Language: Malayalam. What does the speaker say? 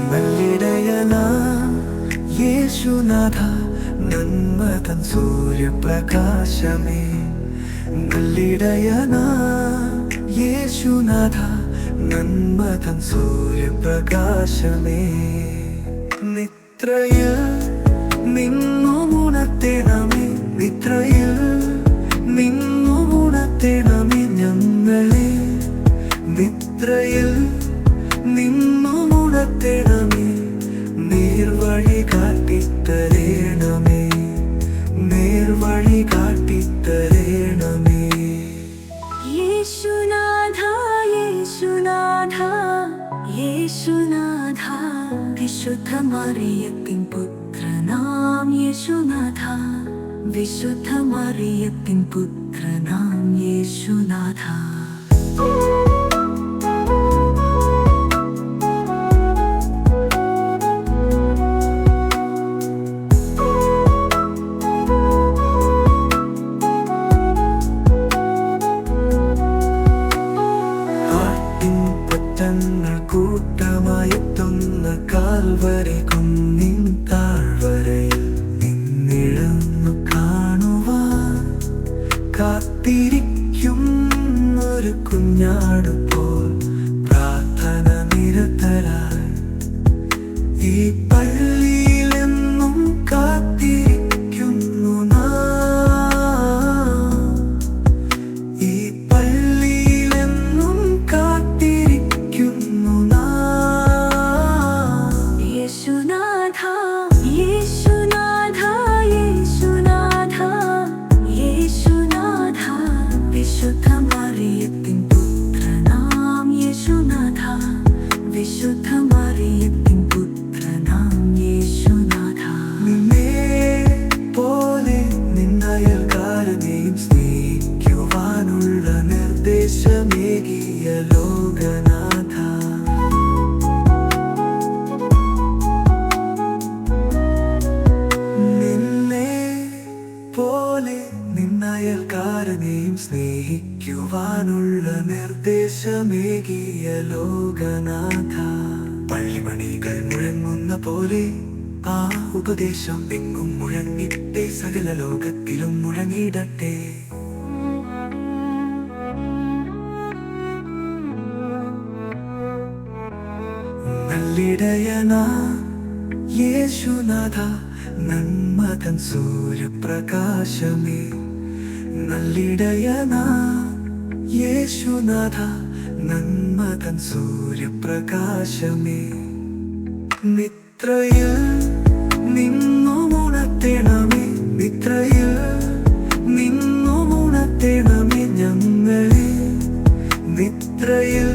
നല്ലിടയന യേശുനാഥ നന്മ തൻ സൂര്യപ്രകാശമേ നല്ലിടയന യേശുനാഥ നന്മ തൻ സൂര്യപ്രകാശമേ നിദ്രയിൽ നിന്നുണർത്തേണമേ നിദ്രയിൽ നിന്നുണർത്തേണമേ ഞങ്ങളെ നിദ്രയിൽ നിന്നുണർത്തേണമേ നേർവഴി കാട്ടിത്തരേണമേ നേർവഴി കാട്ടിത്തരേണമേ യേശുനാഥ യേശുനാഥ യേശുനാഥ വിശുദ്ധ മറിയത്തിൻ പുത്രനാം യേശുനാഥ വിശുദ്ധ മറിയത്തിൻ പുത്രനാം യേശുനാഥ കൂട്ടമായെത്തുന്ന കാൽവരി കുന്നിൻ താഴ്വരയിൽ നിന്നിഴന്നു കാണുവാൻ കാത്തിരിക്കുന്നൊരു കുഞ്ഞാട് പോൽ പ്രാർത്ഥന നിരതരായി ഈ പള്ളിയിലെന്നും കാത്തിരിക്കുന്നു ഈ പള്ളിയിലെന്നും കാത്തിരിക്കുന്നു യേശുനാഥ യേശുനാഥ യേശുനാഥ യേശുനാഥ വിശുദ്ധ മറിയത്തിൻ പുത്രനാം യേശുനാഥ വിശുദ്ധ മറിയത്തിൻ പുത്രനാം യേശുനാഥ നിന്നെ പോലെ നിന്നയൽക്കാരനെയും സ്നേഹിക്കുവാനുള്ള നിർദ്ദേശമേകിയ ലോകനാഥ നിന്നയൽക്കാരനെയും സ്നേഹിക്കുവാനുള്ള നിർദ്ദേശമേകിയ ലോകനാഥ പള്ളിമണികൾ മുഴങ്ങുന്ന പോലെ ആ ഉപദേശം എങ്ങും മുഴങ്ങിട്ടെ സകല ലോകത്തിലും മുഴങ്ങിടട്ടെ നല്ലിടയന യേശുനാഥ നന്മ തൻ സൂര്യപ്രകാശമേ നല്ലിടയന യേശുനാഥ നന്മ തൻ സൂര്യപ്രകാശമേ നിദ്രയിൽ നിന്നുണർത്തേണമേ നിദ്രയിൽ നിന്നുണർത്തേണമേ ഞങ്ങളെ നിദ്രയിൽ